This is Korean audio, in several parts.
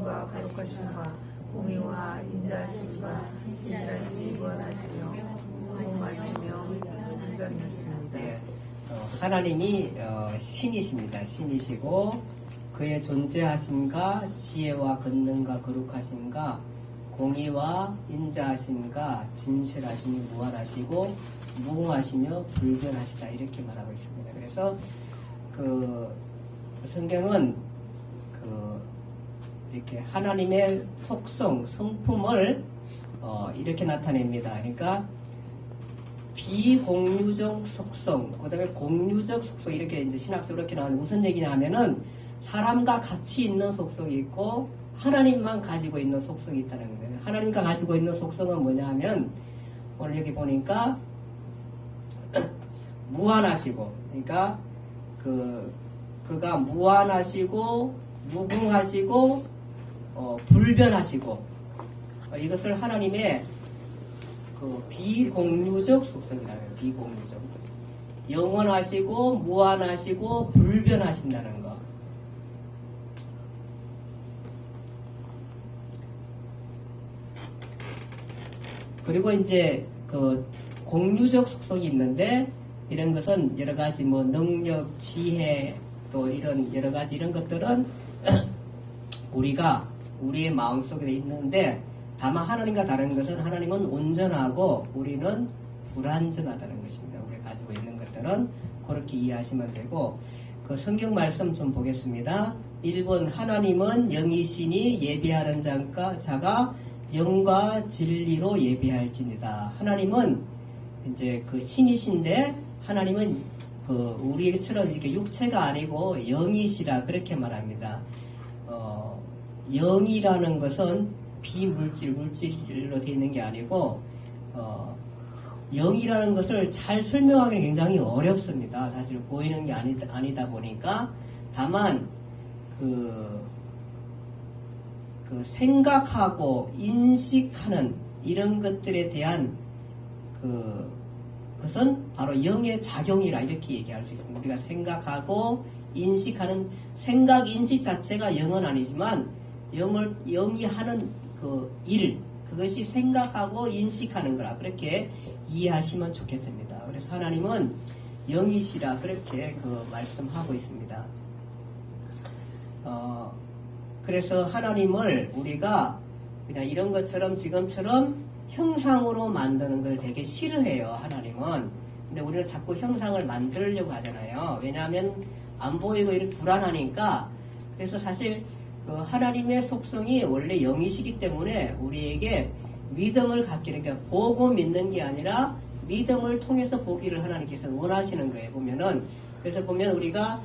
영광과 거룩하심과 공의와 인자하심과 진실하심이 무한하시며 무궁하시며 무지각하십니다. 예, 하나님이 신이십니다. 신이시고 그의 존재하심과 지혜와 권능과 거룩하심과 공의와 인자하심과 진실하심이 무한하시고 무궁하시며 불변하시다 이렇게 말하고 있습니다. 그래서 그 성경은 이렇게 하나님의 속성, 성품을 이렇게 나타냅니다. 그러니까 비공유적 속성, 그 다음에 공유적 속성 이렇게 이제 신학적으로 이렇게 나오는데 무슨 얘기냐 하면은 사람과 같이 있는 속성이 있고 하나님만 가지고 있는 속성이 있다는 거예요. 하나님과 가지고 있는 속성은 뭐냐 하면 오늘 여기 보니까 무한하시고, 그러니까 그가 무한하시고 무궁하시고 불변하시고 이것을 하나님의 그 비공유적 속성이라고 해요. 비공유적 영원하시고 무한하시고 불변하신다는 거. 그리고 이제 그 공유적 속성이 있는데 이런 것은 여러 가지 뭐 능력, 지혜 또 이런 여러 가지 이런 것들은 우리가 우리의 마음속에 있는데 다만 하나님과 다른 것은 하나님은 온전하고 우리는 불완전하다는 것입니다. 우리가 가지고 있는 것들은 그렇게 이해하시면 되고 그 성경 말씀 좀 보겠습니다. 1번 하나님은 영이시니 예배하는 자가 영과 진리로 예배할지니다. 하나님은 이제 그 신이신데 하나님은 그 우리처럼 이렇게 육체가 아니고 영이시라 그렇게 말합니다. 영이라는 것은 물질로 되어 있는 게 아니고 영이라는 것을 잘 설명하기는 굉장히 어렵습니다. 사실 보이는 게 아니다 보니까 다만 그 생각하고 인식하는 이런 것들에 대한 그것은 바로 영의 작용이라 이렇게 얘기할 수 있습니다. 우리가 생각하고 인식하는 생각 인식 자체가 영은 아니지만 영이 하는 그 일, 그것이 생각하고 인식하는 거라 그렇게 이해하시면 좋겠습니다. 그래서 하나님은 영이시라 그렇게 그 말씀하고 있습니다. 그래서 하나님을 우리가 그냥 이런 것처럼 지금처럼 형상으로 만드는 걸 되게 싫어해요. 하나님은. 근데 우리는 자꾸 형상을 만들려고 하잖아요. 왜냐하면 안 보이고 이렇게 불안하니까. 그래서 사실 그 하나님의 속성이 원래 영이시기 때문에 우리에게 믿음을 갖기는, 그러니까 보고 믿는 게 아니라 믿음을 통해서 보기를 하나님께서 원하시는 거예요. 보면은. 그래서 보면 우리가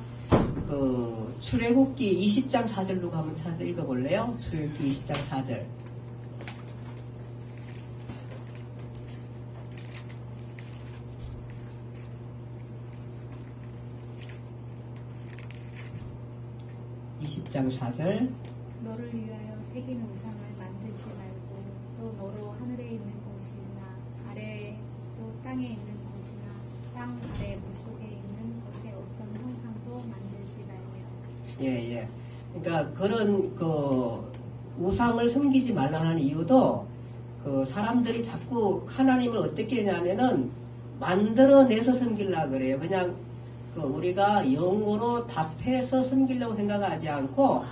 그 출애굽기 20장 4절로 한번 찾아서 읽어볼래요? 출애굽기 20장 4절. 장 4절. 너를 위하여 새기는 우상을 만들지 말고 또 너로 하늘에 있는 곳이나 아래에 또 땅에 있는 곳이나 땅 아래 물속에 있는 곳에 어떤 형상도 만들지 말며. 예. 그러니까 그런 그 우상을 섬기지 말라는 이유도 그 사람들이 자꾸 하나님을 어떻게 하냐면은 만들어내서 섬기려고 그래요. 그냥 그 우리가 영어로 답해서 섬기려고 생각하지 않고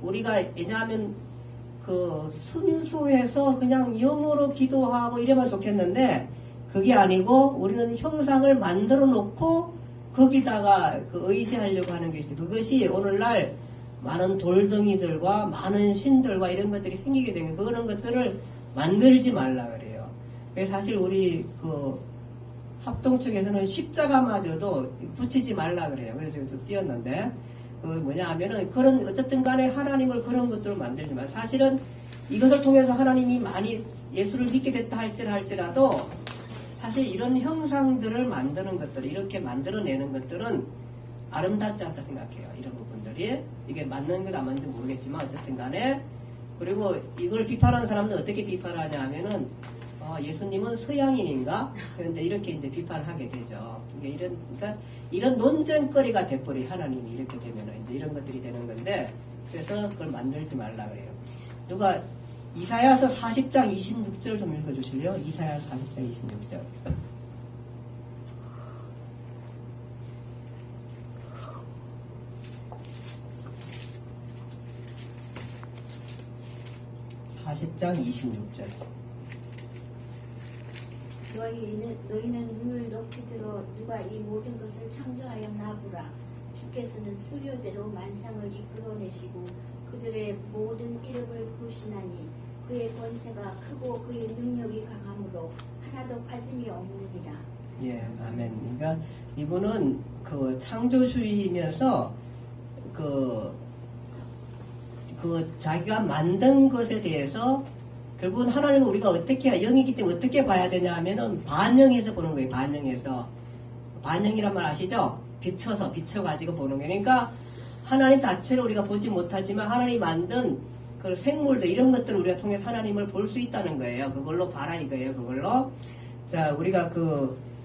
우리가 왜냐하면 그 순수해서 그냥 영어로 기도하고 이래만 좋겠는데 그게 아니고 우리는 형상을 만들어 놓고 거기다가 그 의지하려고 하는 것이 그것이 오늘날 많은 돌덩이들과 많은 신들과 이런 것들이 생기게 되면 그런 것들을 만들지 말라 그래요. 그래서 사실 우리 그 합동 측에서는 십자가마저도 붙이지 말라 그래요. 그래서 좀 띄었는데 그 뭐냐 하면은 그런 어쨌든 간에 하나님을 그런 것들을 만들지만 사실은 이것을 통해서 하나님이 많이 예수를 믿게 됐다 할지라도 사실 이런 형상들을 만드는 것들 이렇게 만들어내는 것들은 아름답지 않다 생각해요. 이런 부분들이 이게 맞는 건 안 맞는지 모르겠지만 어쨌든 간에 그리고 이걸 비판하는 사람들 어떻게 비판하냐 하면은 예수님은 서양인인가? 그런데 이렇게 이제 비판을 하게 되죠. 그러니까 이런 논쟁거리가 돼버리 하나님이 이렇게 되면은 이제 이런 것들이 되는 건데 그래서 그걸 만들지 말라 그래요. 누가 이사야서 40장 26절 좀 읽어주실래요? 이사야서 40장 26절. 너희는 눈을 높이 들어 누가 이 모든 것을 창조하였나 보라. 주께서는 수료대로 만상을 이끌어내시고 그들의 모든 이름을 부르시나니 그의 권세가 크고 그의 능력이 강함으로 하나도 빠짐이 없느니라. 예, 아멘. 그러니까 이분은 그 창조주의면서 그 자기가 만든 것에 대해서 결국은 하나님은 우리가 어떻게 영이기 때문에 어떻게 봐야 되냐 하면은 반영해서 보는 거예요. 반영해서. 반영이란 말 아시죠? 비춰가지고 보는 거예요. 그러니까 하나님 자체를 우리가 보지 못하지만 하나님이 만든 그 생물들 이런 것들을 우리가 통해서 하나님을 볼 수 있다는 거예요. 그걸로 봐라 이거예요. 그걸로. 자, 우리가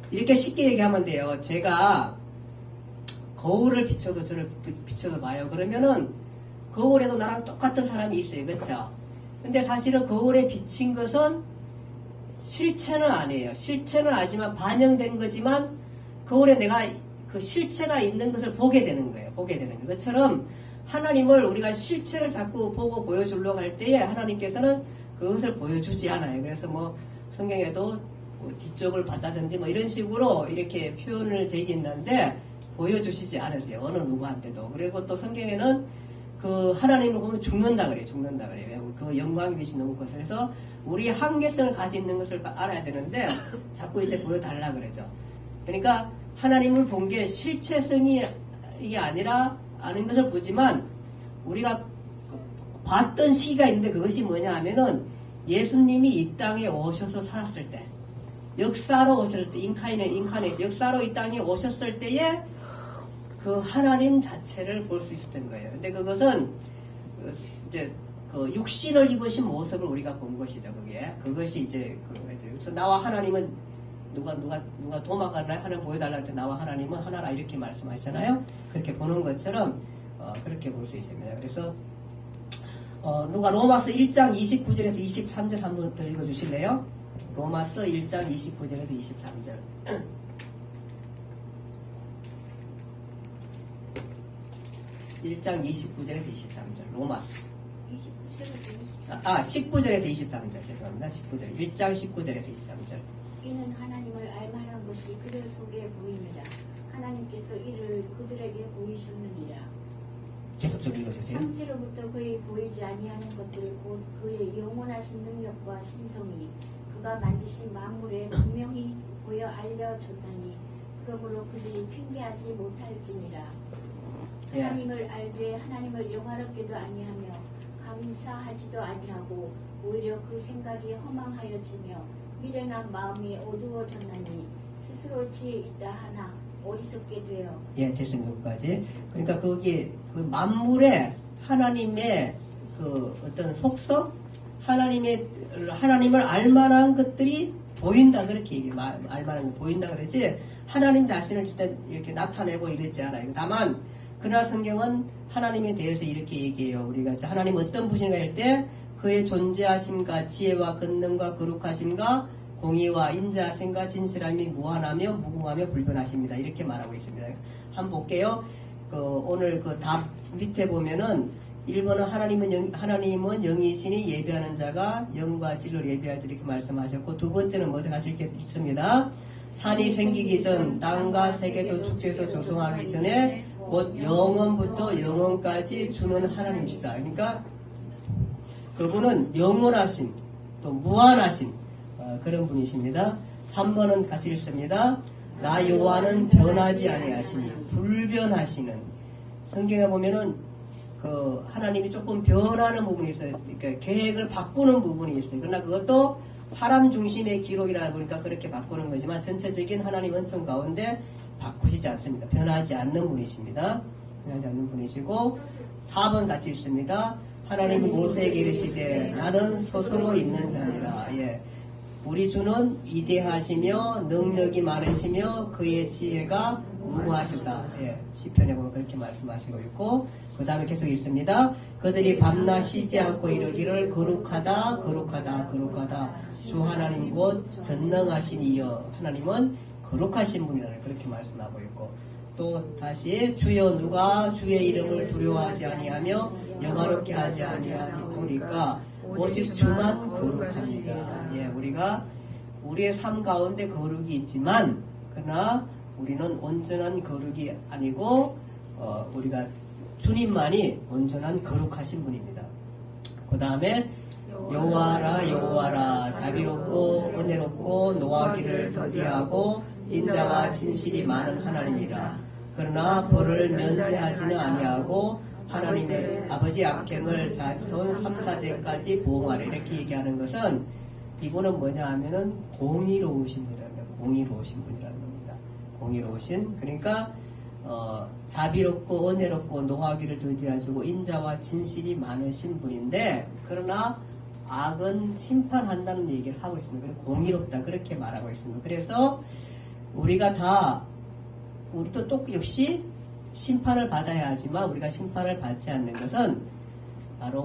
이렇게 쉽게 얘기하면 돼요. 제가 거울을 비춰서 봐요. 그러면은 거울에도 나랑 똑같은 사람이 있어요. 그렇죠? 근데 사실은 거울에 비친 것은 실체는 아니에요. 실체는 아니지만 반영된 거지만 거울에 내가 그 실체가 있는 것을 보게 되는 거예요. 보게 되는 거예요. 그것처럼 하나님을 우리가 실체를 자꾸 보고 보여주려고 할 때에 하나님께서는 그것을 보여주지 않아요. 그래서 뭐 성경에도 뭐 뒤쪽을 봤다든지 뭐 이런 식으로 이렇게 표현을 되게 있는데 보여주시지 않으세요. 어느 누구한테도. 그리고 또 성경에는 그 하나님을 보면 죽는다 그래요. 죽는다 그래요. 그 영광의 빛이 너무 커서. 그래서 우리 한계성을 가지고 있는 것을 알아야 되는데 자꾸 이제 보여달라 그러죠. 그러니까 하나님을 본 게 실체성이 이게 아니라 아는 것을 보지만 우리가 봤던 시기가 있는데 그것이 뭐냐 하면은 예수님이 이 땅에 오셔서 살았을 때 역사로 오셨을 때 인카네이션 역사로 이 땅에 오셨을 때에 그 하나님 자체를 볼 수 있었던 거예요. 근데 그것은 이제 그 육신을 입으신 모습을 우리가 본 것이죠. 그것이 이제 그래서 나와 하나님은 누가 도망가나 하나님 보여달라 할 때 나와 하나님은 하나라 이렇게 말씀하시잖아요. 그렇게 보는 것처럼 그렇게 볼 수 있습니다. 그래서 누가 로마서 1장 29절에서 23절 한번 더 읽어주실래요? 로마서 1장 29절에서 23절. 1장 29절에서 23절. 로마서. 19절에서 23절. 죄송합니다. 19절. 1장 19절에서 23절. 이는 하나님을 알만한 것이 그들 속에 보이니라. 하나님께서 이를 그들에게 보이셨느니라. 계속 좀 읽어주세요. 창세로부터 그의 보이지 아니하는 것들 곧 그의 영원하신 능력과 신성이 그가 만드신 만물에 분명히 보여 알려졌나니 그러므로 그들이 핑계하지 못할지니라. 하나님을 알되 하나님을 영화롭게도 아니하며 감사하지도 아니하고 오히려 그 생각이 허망하여지며 미련한 마음이 어두워졌나니 스스로 지혜 있다 하나 어리석게 되어. 예, 됐습니다. 여기까지. 그러니까 거기 그 만물에 하나님의 그 어떤 속성, 하나님을 알만한 것들이 보인다 그렇게 얘기해. 알만한 거 보인다 그러지. 하나님 자신을 진짜 이렇게 나타내고 이러지 않아요. 다만 그러나 성경은 하나님에 대해서 이렇게 얘기해요. 우리가 하나님 어떤 분인가 할 때 그의 존재하심과 지혜와 권능과 거룩하심과 공의와 인자하심과 진실함이 무한하며 무궁하며 불변하십니다. 이렇게 말하고 있습니다. 한번 볼게요. 오늘 그 답 밑에 보면은 1번은 하나님은 영이시니 예배하는 자가 영과 진리를 예배할 때 이렇게 말씀하셨고, 두 번째는 뭐죠? 같이 읽습니다. 산이 생기기 전 땅과 세계도 주께서 조성하기 전에 곧 영원부터 영원까지 주는 하나님이시다. 그러니까 그분은 영원하신 또 무한하신 그런 분이십니다. 3번은 같이 읽습니다. 나 여호와는 변하지 아니하시니 불변하시는. 성경에 보면은 그 하나님이 조금 변하는 부분이 있어요. 그러니까 계획을 바꾸는 부분이 있어요. 그러나 그것도 사람 중심의 기록이라 보니까 그렇게 바꾸는 거지만 전체적인 하나님 은총 가운데 바꾸시지 않습니다. 변하지 않는 분이십니다. 변하지 않는 분이시고 4번 같이 읽습니다. 하나님이 모세에게 이르시되 나는 스스로 있는 자니라. 예. 우리 주는 위대하시며 능력이 많으시며 그의 지혜가 무궁하시다. 예. 시편에 보면 그렇게 말씀하시고 있고 그 다음에 계속 읽습니다. 그들이 밤낮 쉬지 않고 이르기를 거룩하다 거룩하다 거룩하다 주 하나님 곧 전능하신 이여. 하나님은 거룩하신 분이라 그렇게 말씀하고 있고, 또 다시 주여 누가 주의 이름을 두려워하지 아니하며 영화롭게 하지 아니하니까 오직 주만 거룩하시다. 예, 우리가 우리의 삶 가운데 거룩이 있지만 그러나 우리는 온전한 거룩이 아니고 우리가 주님만이 온전한 거룩하신 분입니다. 그 다음에 여호와라 여호와라 자비롭고 은혜롭고 노하기를 더디하고 인자와 진실이 많은 하나님이라. 그러나 벌을 면제하지는 아니하고 하나님의 아버지 악행을 자손 3, 4대까지 보응하라. 이렇게 얘기하는 것은 이분은 뭐냐 하면은 공의로우신 분이라는 거예요. 공의로우신 분이라는 겁니다. 공의로우신. 그러니까 자비롭고 은혜롭고 노하기를 더디하시고 인자와 진실이 많으신 분인데, 그러나 악은 심판한다는 얘기를 하고 있습니다. 그래서 공의롭다 그렇게 말하고 있습니다. 그래서 우리가 다 우리도 또 역시 심판을 받아야 하지만 우리가 심판을 받지 않는 것은 바로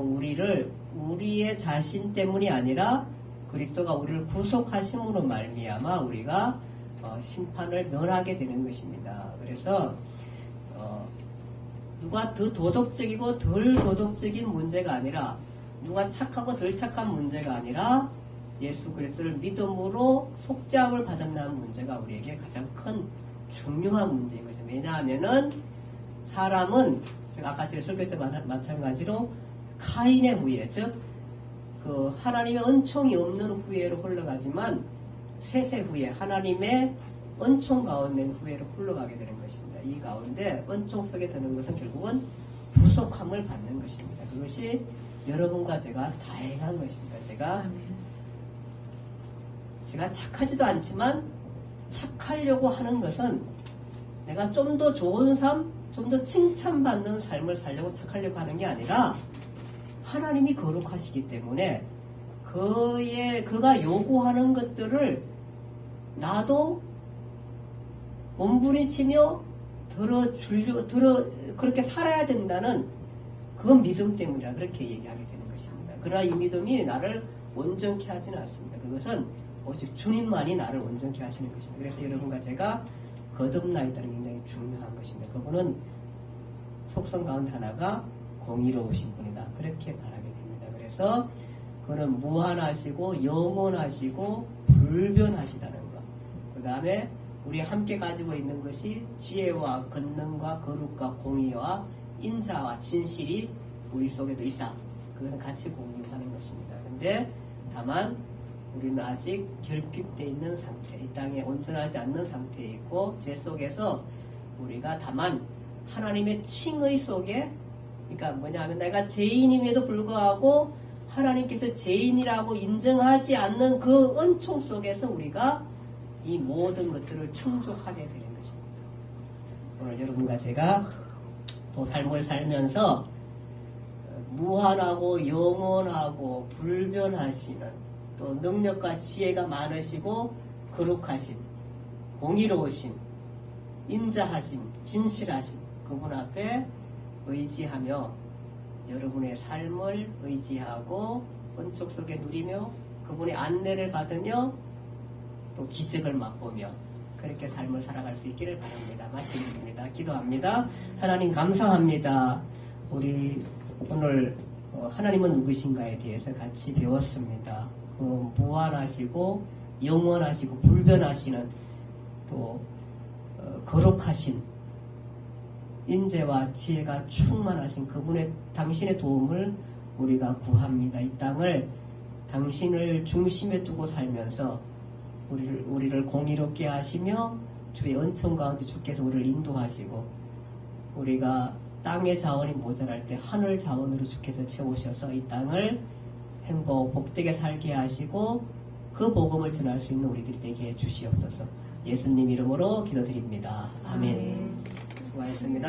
우리의 자신 때문이 아니라 그리스도가 우리를 구속하심으로 말미암아 우리가 심판을 면하게 되는 것입니다. 그래서 누가 더 도덕적이고 덜 도덕적인 문제가 아니라, 누가 착하고 덜 착한 문제가 아니라 예수 그리스도를 믿음으로 속죄함을 받았다는 문제가 우리에게 가장 큰 중요한 문제인 거죠. 왜냐하면은 사람은 제가 아까 제가 설교 때 마찬가지로 카인의 후예, 즉 그 하나님의 은총이 없는 후예로 흘러가지만 셋의 후예, 하나님의 은총 가운데 후예로 흘러가게 되는 것입니다. 이 가운데 은총 속에 드는 것은 결국은 구속함을 받는 것입니다. 그것이 여러분과 제가 다행한 것입니다. 제가 착하지도 않지만 착하려고 하는 것은 내가 좀 더 좋은 삶, 좀 더 칭찬받는 삶을 살려고 착하려고 하는 게 아니라 하나님이 거룩하시기 때문에 그가 요구하는 것들을 나도 몸부림치며 그렇게 살아야 된다는 그 믿음 때문이라 그렇게 얘기하게 되는 것입니다. 그러나 이 믿음이 나를 온전케 하지는 않습니다. 그것은 오직 주님만이 나를 온전케 하시는 것입니다. 그래서 여러분과 제가 거듭나있다는 게 굉장히 중요한 것입니다. 그분은 속성 가운데 하나가 공의로우신 분이다. 그렇게 말하게 됩니다. 그래서 그는 무한하시고 영원하시고 불변하시다는 것. 그 다음에 우리 함께 가지고 있는 것이 지혜와 권능과 거룩과 공의와 인자와 진실이 우리 속에도 있다. 그것은 같이 공유하는 것입니다. 근데 다만 우리는 아직 결핍되어 있는 상태, 이 땅에 온전하지 않는 상태에 있고, 제 속에서 우리가 다만 하나님의 칭의 속에, 그러니까 뭐냐면 내가 죄인임에도 불구하고 하나님께서 죄인이라고 인정하지 않는 그 은총 속에서 우리가 이 모든 것들을 충족하게 되는 것입니다. 오늘 여러분과 제가 또 삶을 살면서 무한하고 영원하고 불변하시는, 또 능력과 지혜가 많으시고 거룩하신, 공의로우신, 인자하심, 진실하심, 그분 앞에 의지하며 여러분의 삶을 의지하고 은총 속에 누리며 그분의 안내를 받으며 또 기적을 맛보며 그렇게 삶을 살아갈 수 있기를 바랍니다. 마치겠습니다. 기도합니다. 하나님 감사합니다. 우리 오늘 하나님은 누구신가에 대해서 같이 배웠습니다. 그 무한하시고 영원하시고 불변하시는, 또 거룩하신, 인재와 지혜가 충만하신 그분의 당신의 도움을 우리가 구합니다. 이 땅을 당신을 중심에 두고 살면서 우리를 공의롭게 하시며 주의 은총 가운데 주께서 우리를 인도하시고, 우리가 땅의 자원이 모자랄 때 하늘 자원으로 주께서 채우셔서 이 땅을 행복 복되게 살게 하시고 그 복음을 전할 수 있는 우리들이 되게 해주시옵소서. 예수님 이름으로 기도드립니다. 아멘. 수고하셨습니다.